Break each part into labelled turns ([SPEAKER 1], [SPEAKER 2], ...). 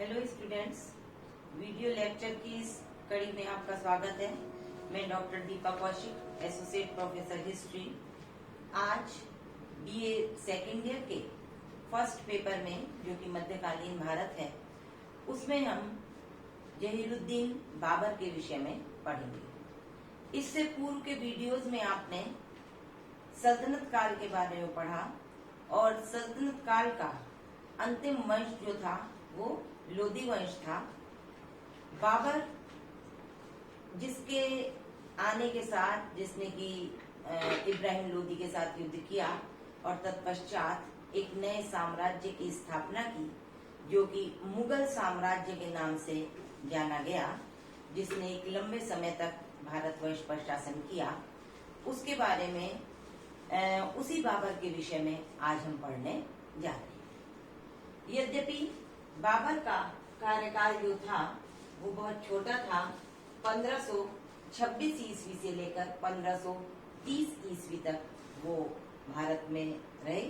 [SPEAKER 1] Hello students, video lecture की इस कड़ी में आपका स्वागत है। मैं doctor Deepa Kaushik, associate professor history. आज बीए सेकेंड ईयर के फर्स्ट पेपर में, जो कि मध्यकालीन भारत है, उसमें हम जहीरुद्दीन बाबर के विषय में पढ़ेंगे। इससे पूर्व के वीडियोज में आपने सल्तनत काल के बारे में पढ़ा और सल्तनत काल का अंतिम वंश जो था वो लोदी वंश था। बाबर जिसके आने के साथ, जिसने कि इब्राहिम लोदी के साथ युद्ध किया और तत्पश्चात एक नए साम्राज्य की स्थापना की, जो कि मुगल साम्राज्य के नाम से जाना गया, जिसने एक लंबे समय तक भारतवर्ष पर शासन किया। उसके बारे में उसी बाबर के विषय में आज हम पढ़ने जा रहे हैं। यद्यपि बाबर का कार्यकाल जो था वो बहुत छोटा था। 1526 ईस्वी से लेकर 1530 ईस्वी तक वो भारत में रहे।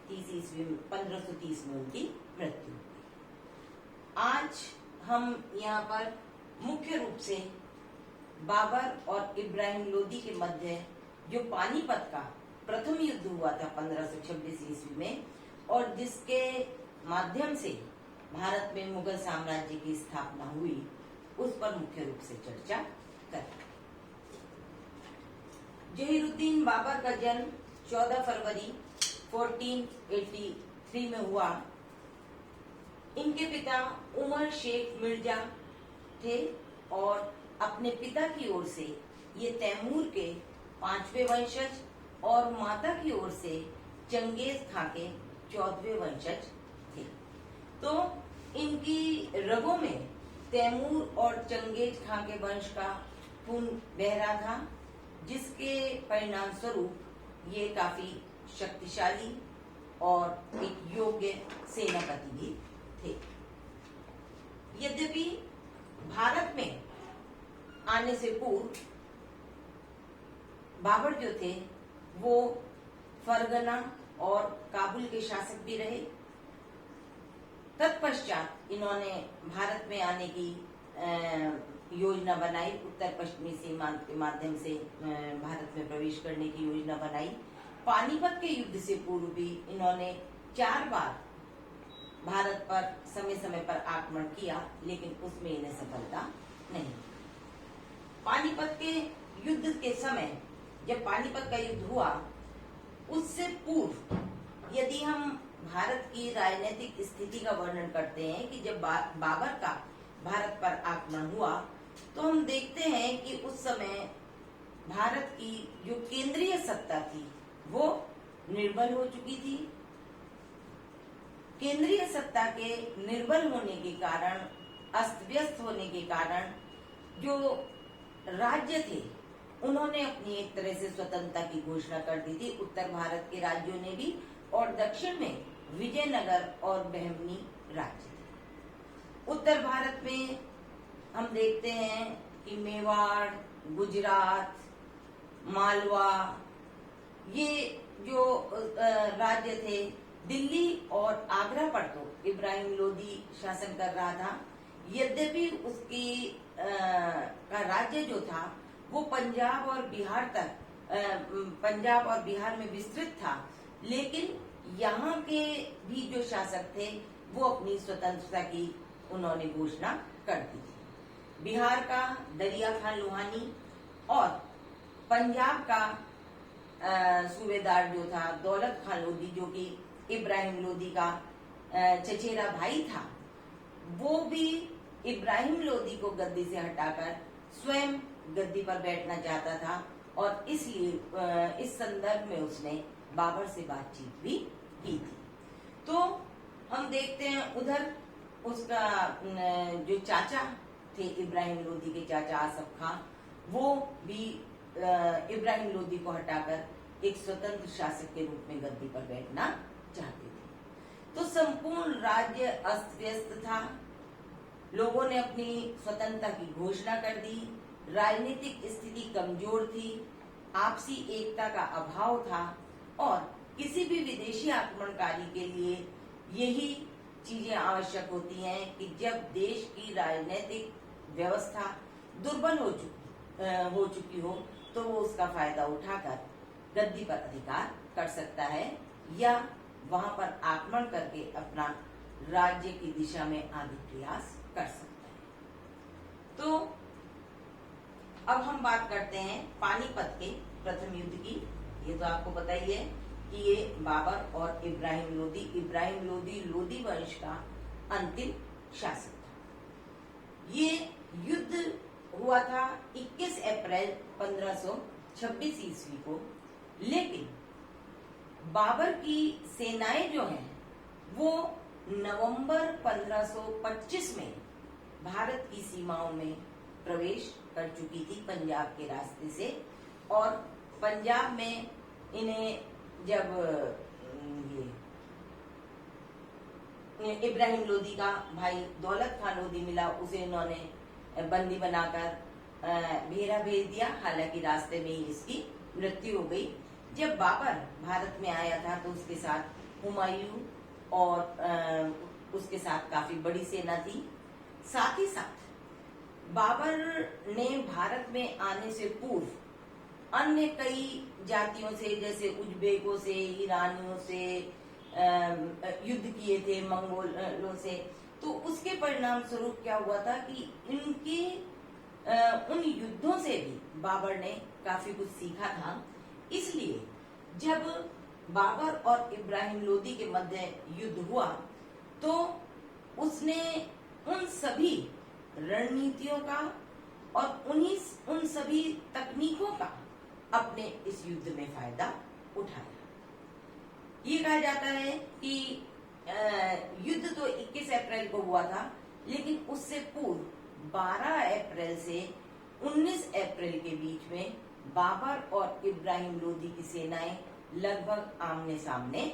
[SPEAKER 1] 1530 में उनकी मृत्यु हुई। आज हम यहाँ पर मुख्य रूप से बाबर और इब्राहिम लोदी के मध्य जो पानीपत का प्रथम युद्ध हुआ था 1526 ईस्वी में, और जिसके माध्यम से भारत में मुगल साम्राज्य की स्थापना हुई, उस पर मुख्य रूप से चर्चा करें। जहीरुद्दीन बाबर का जन्म 14 फरवरी 1483 में हुआ। इनके पिता उमर शेख मिर्जा थे और अपने पिता की ओर से ये तैमूर के 5वें वंशज और माता की ओर से चंगेज खां के 14वें वंशज थे। तो इनकी रगों में तैमूर और चंगेज खां के वंश का खून बह रहा था, जिसके परिणाम स्वरूप ये काफी शक्तिशाली और एक योग्य सेनापति भी थे। यद्यपि भारत में आने से पूर्व बाबर जो थे वो फरगना और काबुल के शासक भी रहे। तत्पश्चात इन्होंने भारत में आने की योजना बनाई। उत्तर पश्चिमी सीमा के माध्यम से भारत में प्रवेश करने की योजना बनाई। पानीपत के युद्ध से पूर्व भी इन्होंने 4 बार भारत पर समय समय पर आक्रमण किया, लेकिन उसमें इन्हें सफलता नहीं। पानीपत के युद्ध के समय, जब पानीपत का युद्ध हुआ, उससे पूर्व यदि हम भारत की राजनीतिक स्थिति का वर्णन करते हैं कि जब बाबर का भारत पर आक्रमण हुआ, तो हम देखते हैं कि उस समय भारत की जो केंद्रीय सत्ता थी वो निर्बल हो चुकी थी। केंद्रीय सत्ता के निर्बल होने के कारण, अस्त व्यस्त होने के कारण, जो राज्य थे उन्होंने अपनी एक तरह से स्वतंत्रता की घोषणा कर दी थी। उत्तर भारत के राज्यों ने भी, और दक्षिण में विजयनगर और बहमनी राज्य थे। उत्तर भारत में हम देखते हैं कि मेवाड़, गुजरात, मालवा, ये जो राज्य थे, दिल्ली और आगरा पर तो इब्राहिम लोदी शासन कर रहा था। यद्यपि उसकी का राज्य जो था वो पंजाब और बिहार तक, पंजाब और बिहार में विस्तृत था, लेकिन यहाँ के भी जो शासक थे वो अपनी स्वतंत्रता की उन्होंने घोषणा कर दी थी। बिहार का दरिया खान लोहानी और पंजाब का सूबेदार जो था दौलत खान लोदी, जो कि इब्राहिम लोदी का चचेरा भाई था, वो भी इब्राहिम लोदी को गद्दी से हटाकर स्वयं गद्दी पर बैठना चाहता था, और इसलिए इस संदर्भ में उसने बाबर से बातचीत भी की थी। तो हम देखते हैं उधर उसका जो चाचा थे, इब्राहिम लोदी के चाचा आसफ खां, वो भी इब्राहिम लोदी को हटाकर एक स्वतंत्र शासक के रूप में गद्दी पर बैठना चाहते थे। तो संपूर्ण राज्य अस्त व्यस्त था। लोगों ने अपनी स्वतंत्रता की घोषणा कर दी। राजनीतिक स्थिति कमजोर थी, आपसी एकता का अभाव था, और किसी भी विदेशी आक्रमणकारी के लिए यही चीजें आवश्यक होती हैं कि जब देश की राजनीतिक व्यवस्था दुर्बल हो चुकी हो तो वो उसका फायदा उठाकर गद्दी पर अधिकार कर सकता है या वहां पर आक्रमण करके अपना राज्य की दिशा में आगे प्रयास कर सकता है। तो अब हम बात करते हैं पानीपत के प्रथम युद्ध की। ये तो आपको पता ही है कि ये बाबर और इब्राहिम लोदी लोदी वंश का अंतिम शासक था। ये युद्ध हुआ था 21 अप्रैल 1526 ईस्वी को, लेकिन बाबर की सेनाएं जो हैं वो नवंबर 1525 में भारत की सीमाओं में प्रवेश कर चुकी थी पंजाब के रास्ते से, और पंजाब में इन्हें जब ये इब्राहिम लोदी का भाई दौलत खान लोदी मिला, उसे इन्होंने बंदी बनाकर भेरा भेज दिया। हालांकि रास्ते में ही इसकी मृत्यु हो गई। जब बाबर भारत में आया था तो उसके साथ हुमायूं और उसके साथ काफी बड़ी सेना थी। साथ ही साथ बाबर ने भारत में आने से पूर्व अन्य कई जातियों से, जैसे उज्बेकों से, ईरानियों से युद्ध किए थे, मंगोलों से। तो उसके परिणाम स्वरूप क्या हुआ था कि इनके उन युद्धों से भी बाबर ने काफी कुछ सीखा था। इसलिए जब बाबर और इब्राहिम लोदी के मध्य युद्ध हुआ तो उसने उन सभी रणनीतियों का और उन सभी तकनीकों का अपने इस युद्ध में फायदा उठाया। ये कहा जाता है कि युद्ध तो 21 अप्रैल को हुआ था, लेकिन उससे पूर्व 12 अप्रैल से 19 अप्रैल के बीच में बाबर और इब्राहिम लोदी की सेनाएं लगभग आमने सामने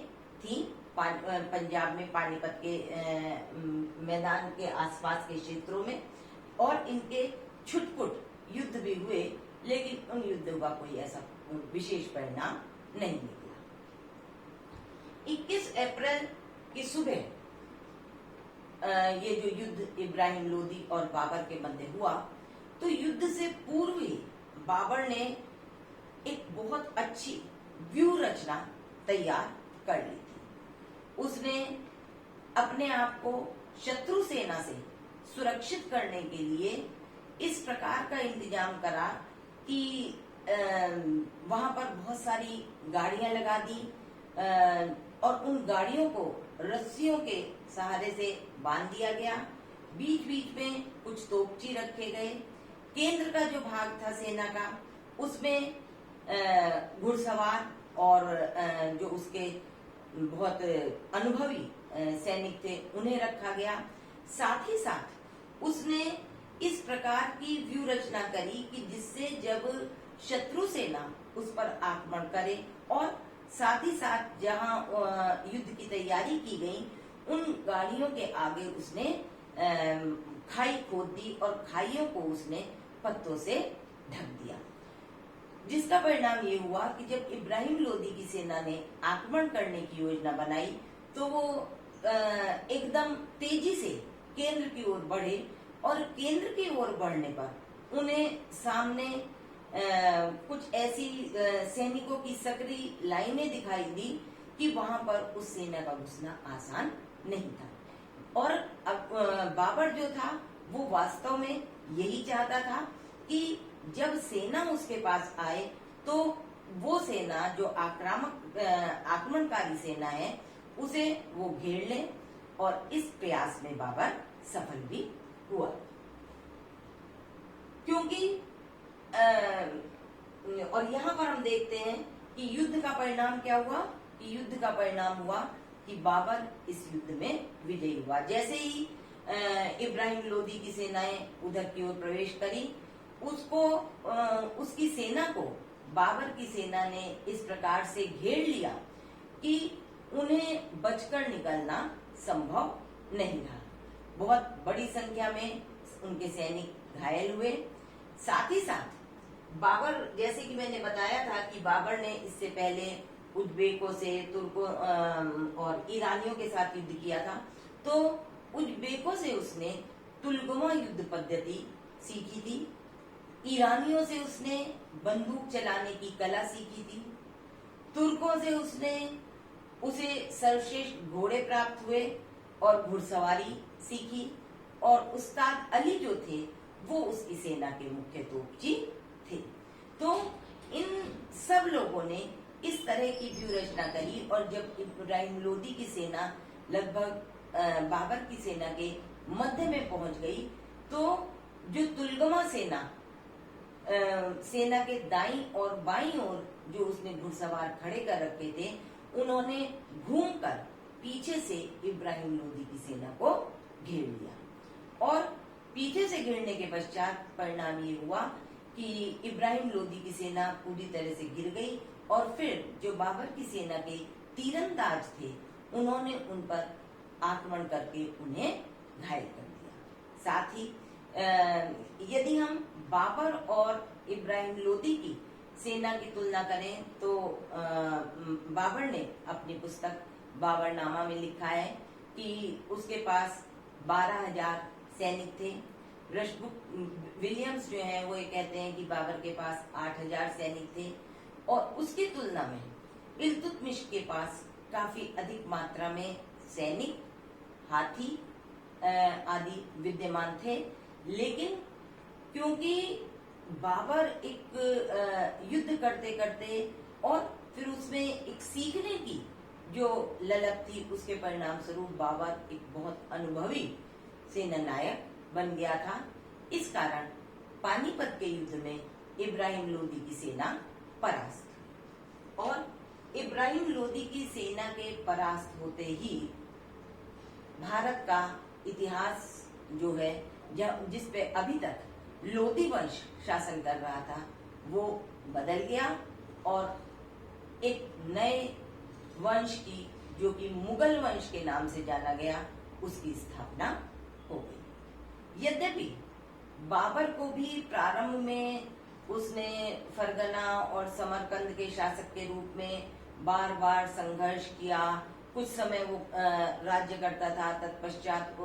[SPEAKER 1] थी। पंजाब में पानीपत के मैदान के आसपास के क्षेत्रों में, और इनके छुटपुट युद्ध भी हुए, लेकिन उन युद्धों का कोई ऐसा विशेष परिणाम नहीं निकला। 21 अप्रैल की सुबह ये जो युद्ध इब्राहिम लोदी और बाबर के मध्य हुआ, तो युद्ध से पूर्व ही बाबर ने एक बहुत अच्छी व्यूह रचना तैयार कर ली थी। उसने अपने आप को शत्रु सेना से सुरक्षित करने के लिए इस प्रकार का इंतजाम करा कि वहां पर बहुत सारी गाड़ियां लगा दी और उन गाड़ियों को रस्सियों के सहारे से बांध दिया गया। बीच बीच में कुछ तोपची रखे गए। केंद्र का जो भाग था सेना का, उसमें घुड़सवार और जो उसके बहुत अनुभवी सैनिक थे उन्हें रखा गया। साथ ही साथ उसने इस प्रकार की व्यूह रचना करी कि जिससे जब शत्रु सेना उस पर आक्रमण करे, और साथ ही साथ जहां युद्ध की तैयारी की गई उन गाड़ियों के आगे उसने खाई खोद दी और खाइयों को उसने पत्तों से ढक दिया। जिसका परिणाम ये हुआ कि जब इब्राहिम लोदी की सेना ने आक्रमण करने की योजना बनाई तो वो एकदम तेजी से केंद्र की ओर बढ़े, और केंद्र की ओर बढ़ने पर उन्हें सामने कुछ ऐसी सैनिकों की सकरी लाइनें दिखाई दी कि वहां पर उस सेना का घुसना आसान नहीं था। और अब बाबर जो था वो वास्तव में यही चाहता था कि जब सेना उसके पास आए तो वो सेना जो आक्रमणकारी सेना है उसे वो घेर ले, और इस प्रयास में बाबर सफल भी हुआ। क्योंकि और यहाँ पर हम देखते हैं कि युद्ध का परिणाम क्या हुआ, कि युद्ध का परिणाम हुआ कि बाबर इस युद्ध में विजयी हुआ। जैसे ही इब्राहिम लोदी की सेनाएं उधर की ओर प्रवेश करी, उसकी सेना को बाबर की सेना ने इस प्रकार से घेर लिया कि उन्हें बचकर निकलना संभव नहीं था। बहुत बड़ी संख्या में उनके सैनिक घायल हुए। साथ ही साथ बाबर, जैसे कि मैंने बताया था कि बाबर ने इससे पहले उज्बेकों से, तुर्कों और ईरानियों के साथ युद्ध किया था, तो उज़्बेकों से उसने तुलगमा युद्ध पद्धति सीखी थी। ईरानियों से उसने बंदूक चलाने की कला सीखी थी। तुर्कों से उसे सर्वश्रेष्ठ घोड़े प्राप्त हुए और घुड़सवारी सीखी। और उस्ताद अली जो थे वो उसकी सेना के मुख्य तोपची थे। तो इन सब लोगों ने इस तरह की व्यूह रचना करी। और जब इब्राहिम लोदी की सेना लगभग बाबर की सेना के मध्य में पहुंच गई, तो जो तुलगमा सेना के दाईं और बाईं ओर जो उसने घुड़सवार खड़े कर रखे थे, उन्होंने घूमकर पीछे से इब्राहिम लोदी की सेना को घेर लिया। और पीछे से घेरने के पश्चात परिणाम ये हुआ कि इब्राहिम लोदी की सेना पूरी तरह से गिर गई। और फिर जो बाबर की सेना के तीरंदाज थे, उन्होंने उन पर आक्रमण करके उन्हें घायल कर दिया। साथ ही यदि हम बाबर और इब्राहिम लोदी की सेना की तुलना करें तो बाबर ने अपनी पुस्तक बाबरनामा में लिखा है कि उसके पास 12,000 सैनिक थे। रशबुक विलियम्स जो है वो ये कहते हैं कि बाबर के पास 8,000 सैनिक थे। और उसकी तुलना में इल्तुतमिश के पास काफी अधिक मात्रा में सैनिक, हाथी आदि विद्यमान थे। लेकिन क्योंकि बाबर एक युद्ध करते करते और फिर उसमें एक सीखने की जो ललक थी, उसके परिणाम स्वरूप बाबर एक बहुत अनुभवी सेनानायक बन गया था। इस कारण पानीपत के युद्ध में इब्राहिम लोदी की सेना परास्त हुई। और इब्राहिम लोदी की सेना के परास्त होते ही भारत का इतिहास जो है, जिस पे अभी तक लोदी वंश शासन कर रहा था, वो बदल गया और एक नए वंश की, जो कि मुगल वंश के नाम से जाना गया, उसकी स्थापना हो गई। यद्यपि बाबर को भी प्रारंभ में उसने फरगना और समरकंद के शासक के रूप में बार बार संघर्ष किया। कुछ समय वो राज्य करता था, तत्पश्चात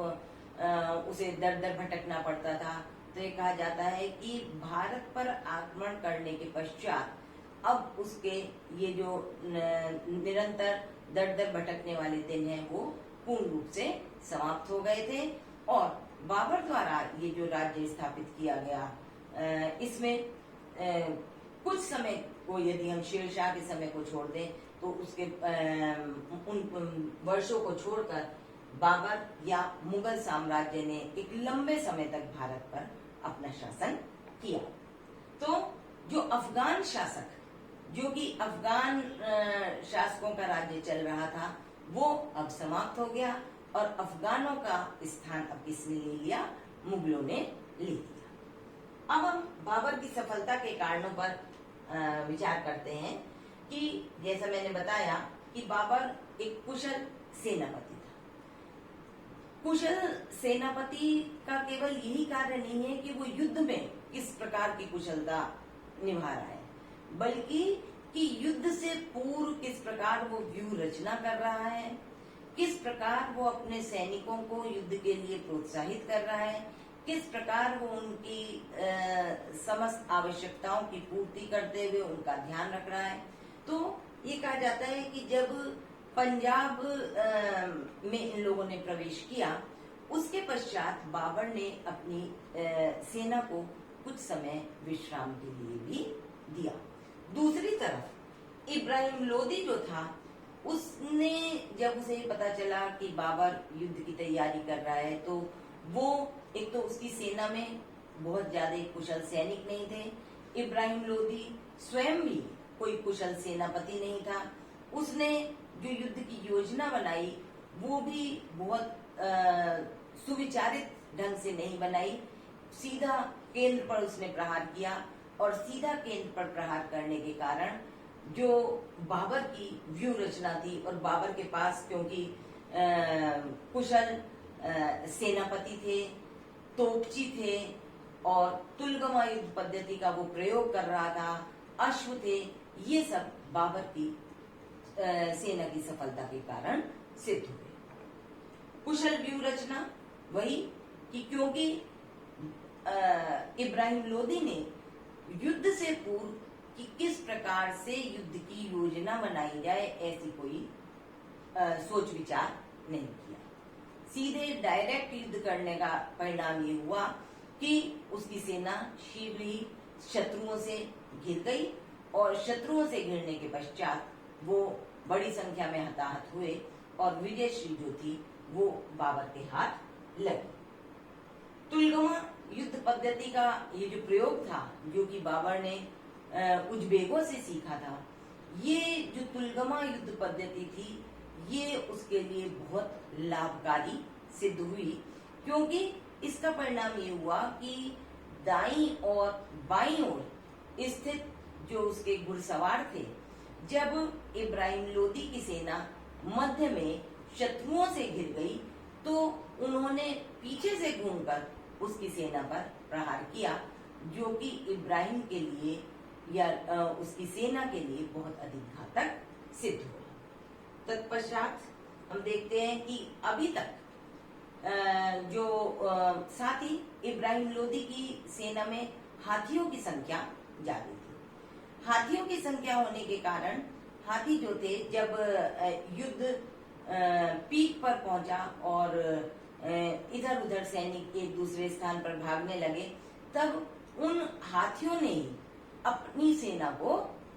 [SPEAKER 1] उसे दर दर भटकना पड़ता था। तो ये कहा जाता है कि भारत पर आक्रमण करने के पश्चात अब उसके ये जो निरंतर दर दर भटकने वाले दिन हैं, वो पूर्ण रूप से समाप्त हो गए थे। और बाबर द्वारा ये जो राज्य स्थापित किया गया, इसमें कुछ समय को यदि हम शेरशाह के समय को छोड़ दें तो उसके उन वर्षों को छोड़कर बाबर या मुगल साम्राज्य ने एक लंबे समय तक भारत पर अपना शासन किया। तो जो अफगान शासक, जो कि अफगान शासकों का राज्य चल रहा था, वो अब समाप्त हो गया और अफगानों का स्थान अब किसने ले लिया? मुगलों ने ले लिया। अब हम बाबर की सफलता के कारणों पर विचार करते हैं कि जैसा मैंने बताया कि बाबर एक कुशल सेनापति था। कुशल सेनापति का केवल यही कार्य नहीं है कि वो युद्ध में किस प्रकार की कुशलता निभा रहा है, बल्कि कि युद्ध से पूर्व किस प्रकार वो व्यूह रचना कर रहा है, किस प्रकार वो अपने सैनिकों को युद्ध के लिए प्रोत्साहित कर रहा है, किस प्रकार वो उनकी समस्त आवश्यकताओं की पूर्ति करते हुए उनका ध्यान रख रहा है। तो ये कहा जाता है कि जब पंजाब में इन लोगों ने प्रवेश किया, उसके पश्चात बाबर ने अपनी सेना को कुछ समय विश्राम के लिए भी दिया। दूसरी तरफ इब्राहिम लोदी जो था, उसने जब उसे पता चला कि बाबर युद्ध की तैयारी कर रहा है, तो वो एक तो उसकी सेना में बहुत ज्यादा कुशल सैनिक नहीं थे। इब्राहिम लोदी स्वयं भी कोई कुशल सेनापति नहीं था। उसने जो युद्ध की योजना बनाई वो भी बहुत सुविचारित ढंग से नहीं बनाई। सीधा केंद्र पर उसने प्रहार किया और सीधा केंद्र पर प्रहार करने के कारण जो बाबर की व्यूह रचना थी, और बाबर के पास क्योंकि कुशल सेनापति थे, तोपची थे और तुलगमा युद्ध पद्धति का वो प्रयोग कर रहा था, अश्व थे, ये सब बाबर की सेना की सफलता के कारण सिद्ध हुए। कुशल व्यूह रचना वही कि क्योंकि इब्राहिम लोदी ने युद्ध से पूर्व कि किस प्रकार से युद्ध की योजना बनाई जाए ऐसी कोई सोच विचार नहीं किया। सीधे डायरेक्ट युद्ध करने का परिणाम ये हुआ कि उसकी सेना शीघ्र ही शत्रुओं से घिर गई और शत्रुओं से घिरने के पश्चात वो बड़ी संख्या में हताहत हुए और विजयश्री जो थी वो बाबर के हाथ लगी। तुलगमा युद्ध पद्धति का ये जो प्रयोग था जो कि बाबर ने उज्बेकों से सीखा था, ये जो तुलगमा युद्ध पद्धति थी ये उसके लिए बहुत लाभकारी सिद्ध हुई, क्योंकि इसका परिणाम ये हुआ कि दाईं और बाईं ओर स्थित जो उसके घुड़सवार थे, जब इब्राहिम लोदी की सेना मध्य में शत्रुओं से घिर गई तो उन्होंने पीछे से घूमकर उसकी सेना पर प्रहार किया, जो कि इब्राहिम के लिए या उसकी सेना के लिए बहुत अधिक घातक सिद्ध हुआ। तत्पश्चात हम देखते हैं कि अभी तक जो साथ ही इब्राहिम लोदी की सेना में हाथियों की संख्या ज्यादा थी। हाथियों की संख्या होने के कारण हाथी जो थे जब युद्ध पीक पर पहुंचा और इधर उधर सैनिक एक दूसरे स्थान पर भागने लगे, तब उन हाथियों ने अपनी सेना को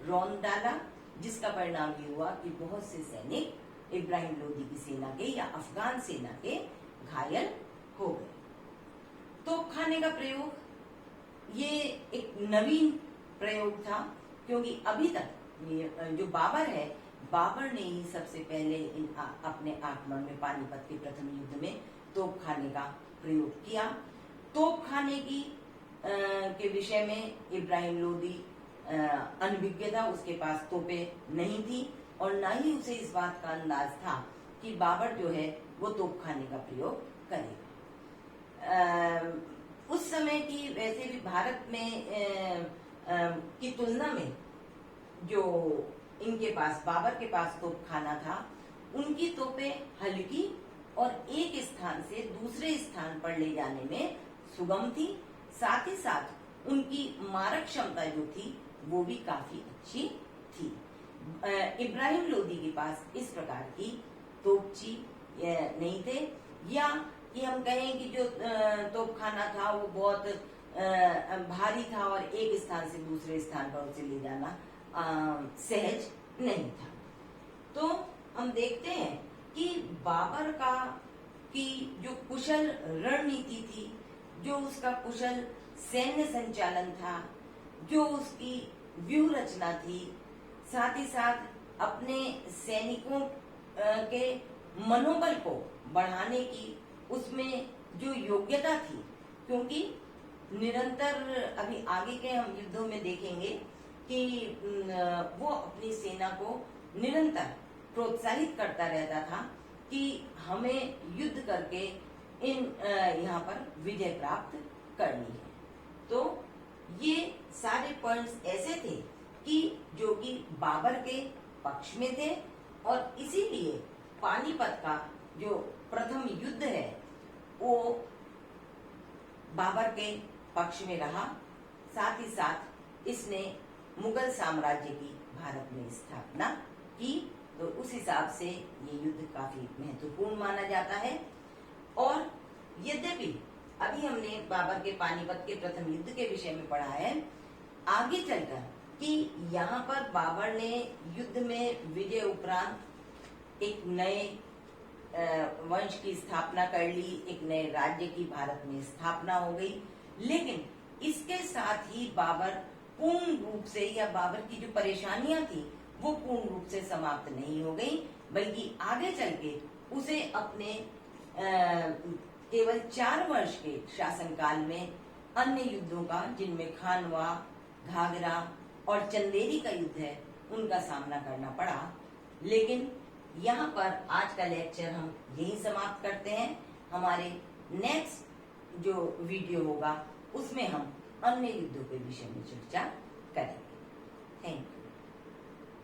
[SPEAKER 1] रौंद डाला, जिसका परिणाम ये हुआ कि बहुत से सैनिक इब्राहिम लोदी की सेना के या अफगान सेना के घायल हो गए। तोप खाने का प्रयोग ये एक नवीन प्रयोग था, क्योंकि अभी तक जो बाबर है, बाबर ने ही सबसे पहले अपने आक्रमण में पानीपत के प्रथम युद्ध में तोप खाने का प्रयोग किया। तोप खाने की के विषय में इब्राहिम लोदी अनभिज्ञ था, उसके पास तोपें नहीं थी और न ही उसे इस बात का अंदाज था कि बाबर जो है वो तोप खाने का प्रयोग करेगा। उस समय की वैसे भी भारत में की तुलना में जो इनके पास बाबर के पास तोप खाना था, उनकी तोपें हल्की और एक स्थान से दूसरे स्थान पर ले जाने में सुगम थी। साथ ही साथ उनकी मारक क्षमता जो थी वो भी काफी अच्छी थी। इब्राहिम लोदी के पास इस प्रकार की तोपची नहीं थे, या कि हम कहें कि जो तोपखाना था वो बहुत भारी था और एक स्थान से दूसरे स्थान पर उसे ले जाना सहज नहीं था। तो हम देखते हैं कि बाबर की जो कुशल रणनीति थी, जो उसका कुशल सैन्य संचालन था, जो उसकी व्यूह रचना थी, साथ ही साथ अपने सैनिकों के मनोबल को बढ़ाने की उसमें जो योग्यता थी, क्योंकि निरंतर अभी आगे के हम युद्धों में देखेंगे कि वो अपनी सेना को निरंतर प्रोत्साहित करता रहता था कि हमें युद्ध करके यहाँ पर विजय प्राप्त करनी है। तो ये सारे पॉइंट्स ऐसे थे कि जो कि बाबर के पक्ष में थे और इसीलिए पानीपत का जो प्रथम युद्ध है वो बाबर के पक्ष में रहा। साथ ही साथ इसने मुगल साम्राज्य की भारत में स्थापना की, तो उस हिसाब से ये युद्ध काफी महत्वपूर्ण माना जाता है। और यद्यपि अभी हमने बाबर के पानीपत के प्रथम युद्ध के विषय में पढ़ा है, आगे चलकर कि यहाँ पर बाबर ने युद्ध में विजय उपरांत एक नए वंश की स्थापना कर ली, एक नए राज्य की भारत में स्थापना हो गई। लेकिन इसके साथ ही बाबर पूर्ण रूप से, या बाबर की जो परेशानियां थी वो पूर्ण रूप से समाप्त नहीं हो गई, बल्कि आगे चल के उसे अपने केवल 4 वर्ष के शासनकाल में अन्य युद्धों का, जिनमें खानवा, घाघरा और चंदेरी का युद्ध है, उनका सामना करना पड़ा। लेकिन यहाँ पर आज का लेक्चर हम यही समाप्त करते हैं। हमारे नेक्स्ट जो वीडियो होगा उसमें हम अन्य युद्धों के विषय में चर्चा करेंगे। Thank you.